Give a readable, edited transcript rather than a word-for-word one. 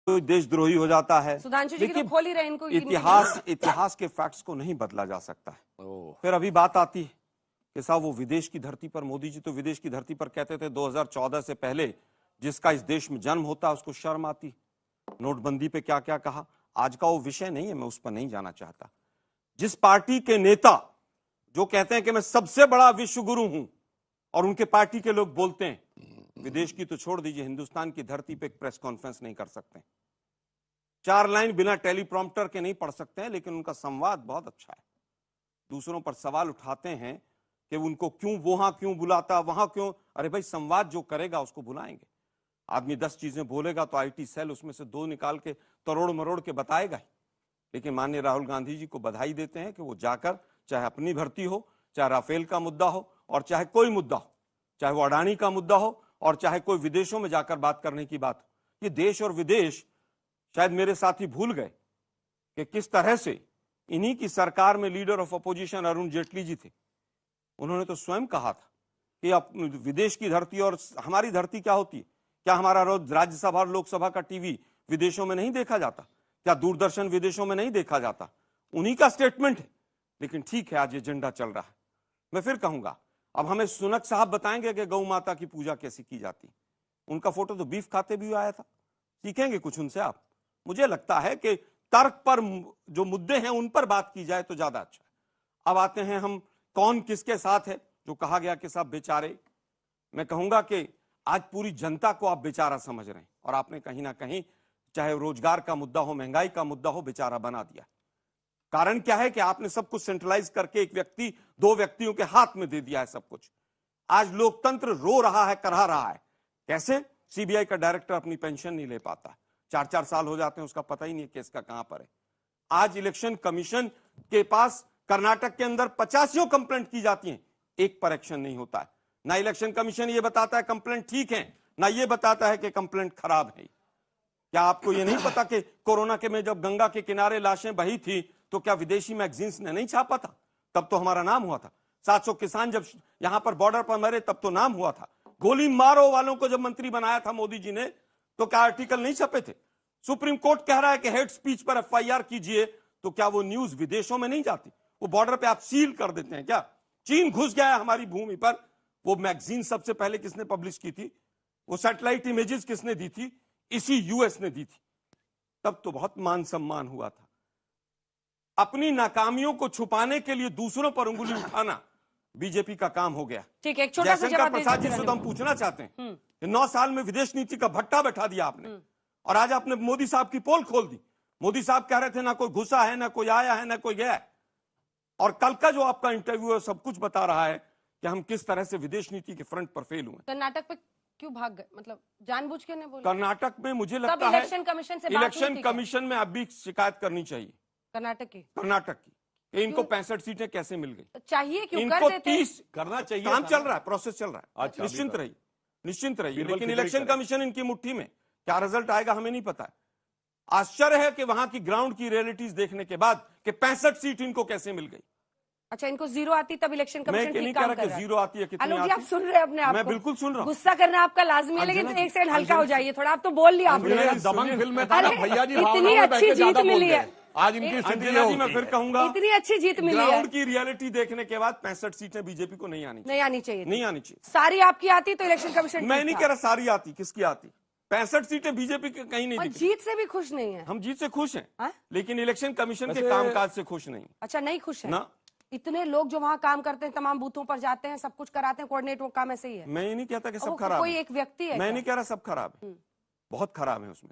कोई देशद्रोही हो जाता है। सुधांशु जी तो खोल ही रहे इनको। इतिहास के फैक्ट्स को नहीं बदला जा सकता है। फिर अभी बात आती है कि साहब वो विदेश की धरती पर, मोदी जी तो विदेश की धरती पर कहते थे 2014 से पहले जिसका इस देश में जन्म होता है उसको शर्म आती। नोटबंदी पे क्या क्या कहा, आज का वो विषय नहीं है, मैं उस पर नहीं जाना चाहता। जिस पार्टी के नेता जो कहते हैं कि मैं सबसे बड़ा विश्व गुरु हूं और उनके पार्टी के लोग बोलते हैं, विदेश की तो छोड़ दीजिए, हिंदुस्तान की धरती पे एक प्रेस कॉन्फ्रेंस नहीं कर सकते, 4 लाइन बिना टेलीप्रॉम्प्टर के नहीं पढ़ सकते हैं, लेकिन उनका संवाद बहुत अच्छा है। दूसरों पर सवाल उठाते हैं कि उनको क्यों वहां क्यों बुलाता, वहां क्यों, अरे भाई संवाद जो करेगा उसको बुलाएंगे। आदमी 10 चीजें बोलेगा तो आईटी सेल उसमें से 2 निकाल के तरोड़ मरोड़ के बताएगा ही। लेकिन माननीय राहुल गांधी जी को बधाई देते हैं कि वो जाकर, चाहे अपनी भर्ती हो, चाहे राफेल का मुद्दा हो, और चाहे कोई मुद्दा हो, चाहे वो अडानी का मुद्दा हो, और चाहे कोई विदेशों में जाकर बात करने की बात हो, ये देश और विदेश, शायद मेरे साथी भूल गए कि किस तरह से इन्हीं की सरकार में leader of opposition Arun Jaitley ji थे। उन्होंने तो स्वयं कहा था कि विदेश की धरती और हमारी धरती क्या होती है, क्या हमारा रोज राज्यसभा और लोकसभा का टीवी विदेशों में नहीं देखा जाता, क्या दूरदर्शन विदेशों में नहीं देखा जाता, उन्हीं का स्टेटमेंट है। लेकिन ठीक है, आज एजेंडा चल रहा है। मैं फिर कहूंगा, अब हमें सुनक साहब बताएंगे कि गौ माता की पूजा कैसी की जाती। उनका फोटो तो बीफ खाते भी आया था, सीखेंगे कुछ उनसे आप। मुझे लगता है कि तर्क पर जो मुद्दे हैं उन पर बात की जाए तो ज्यादा अच्छा है। अब आते हैं हम कौन किसके साथ है, जो कहा गया कि सब बेचारे। मैं कहूंगा कि आज पूरी जनता को आप बेचारा समझ रहे हैं, और आपने कहीं ना कहीं, चाहे रोजगार का मुद्दा हो, महंगाई का मुद्दा हो, बेचारा बना दिया। कारण क्या है कि आपने सब कुछ सेंट्रलाइज करके एक व्यक्ति, 2 व्यक्तियों के हाथ में दे दिया है सब कुछ। आज लोकतंत्र रो रहा है, करहा रहा है। कैसे? सीबीआई का डायरेक्टर अपनी पेंशन नहीं ले पाता, 4-4 साल हो जाते हैं, उसका पता ही नहीं केस का कहां पर है। आज इलेक्शन कमीशन के पास कर्नाटक के अंदर 85 कंप्लेंट की जाती हैं, एक पर एक्शन नहीं होता है। ना इलेक्शन कमीशन ये बताता है कंप्लेंट ठीक है, ना ये बताता है कि कंप्लेंट खराब है। क्या आपको ये नहीं पता कि कोरोना के में जब गंगा के किनारे लाशें बही थी तो क्या विदेशी मैगजीन्स ने नहीं छापा था? तब तो हमारा नाम हुआ था। 700 किसान जब यहां पर बॉर्डर पर मरे तब तो नाम हुआ था। गोली मारो वालों को जब मंत्री बनाया था मोदी जी ने, तो क्या आर्टिकल नहीं छपे थे? सुप्रीम कोर्ट कह रहा है कि हेट स्पीच पर एफआईआर कीजिए, तो क्या वो न्यूज विदेशों में नहीं जाती? वो बॉर्डर पे आप सील कर देते हैं क्या? चीन घुस गया है हमारी भूमि पर, वो मैगजीन सबसे पहले किसने पब्लिश की थी? वो सैटेलाइट इमेजेस किसने दी थी? इसी यूएस ने दी थी। तब तो बहुत मान सम्मान हुआ था। अपनी नाकामियों को छुपाने के लिए दूसरों पर उंगली उठाना बीजेपी का काम हो गया। ठीक है, एक छोटा सा जवाब प्रसाद जी से तो हम पूछना चाहते हैं कि 9 साल में विदेश नीति का भट्टा बैठा दिया आपने, और आज आपने मोदी साहब की पोल खोल दी। मोदी साहब कह रहे थे ना कोई घुसा है, ना कोई आया है, ना कोई गया है। और कल का जो आपका इंटरव्यू है सब कुछ बता रहा है कि हम किस तरह से विदेश नीति के फ्रंट पर फेल हुए। कर्नाटक पे क्यों भाग गए? मतलब जानबूझ के नहीं बोले? कर्नाटक में मुझे लगता है इलेक्शन कमीशन से इलेक्शन कमीशन में अब भी शिकायत करनी चाहिए कर्नाटक की इनको 65 सीटें कैसे मिल गई? चाहिए क्यों? इनको कर 30 करना चाहिए। काम चल रहा है, प्रोसेस चल रहा है। अच्छा, निश्चिंत रहिए। लेकिन इलेक्शन कमीशन इनकी मुट्ठी में, क्या रिजल्ट आएगा हमें नहीं पता है। आश्चर्य है कि वहां की ग्राउंड की रियलिटीज देखने के बाद कि 65 सीट इनको कैसे मिल गई। अच्छा, इनको 0 आती तब इलेक्शन कमीशन ठीक काम कर रहा है। 0 आती है कितनी आती? आप सुन रहे हैं अपने आप को? मैं बिल्कुल सुन रहा हूँ। गुस्सा करना आपका लाजमी है, लेकिन एक सेकंड हल्का हो जाइए थोड़ा। आप तो बोल लिया आपने। दबंग फिल्म में था ना भैया जी, इतनी अच्छी जीत मिली है आज इनकी स्थिति जी। मैं फिर कहूंगा, इतनी अच्छी जीत मिली है। ग्राउंड की रियलिटी देखने के बाद 65 सीटें बीजेपी को नहीं आनी चाहिए। नहीं आनी चाहिए। सारी आपकी आती तो इलेक्शन कमीशन। मैं नहीं कह रहा सारी आती, किसकी आती? 65 सीटें बीजेपी के कहीं नहीं दिखी। जीत से भी खुश नहीं है। हम जीत से खुश हैं, लेकिन इलेक्शन कमीशन के कामकाज से खुश नहीं। अच्छा, नहीं खुश है ना? इतने लोग जो वहाँ काम करते हैं, तमाम बूथों पर जाते हैं, सब कुछ कराते हैं, कोऑर्डिनेट, वो काम ऐसे ही है। मैं ये नहीं कहता कि सब खराब है। कोई एक व्यक्ति है, मैं नहीं कह रहा सब खराब है, बहुत खराब है उसमें।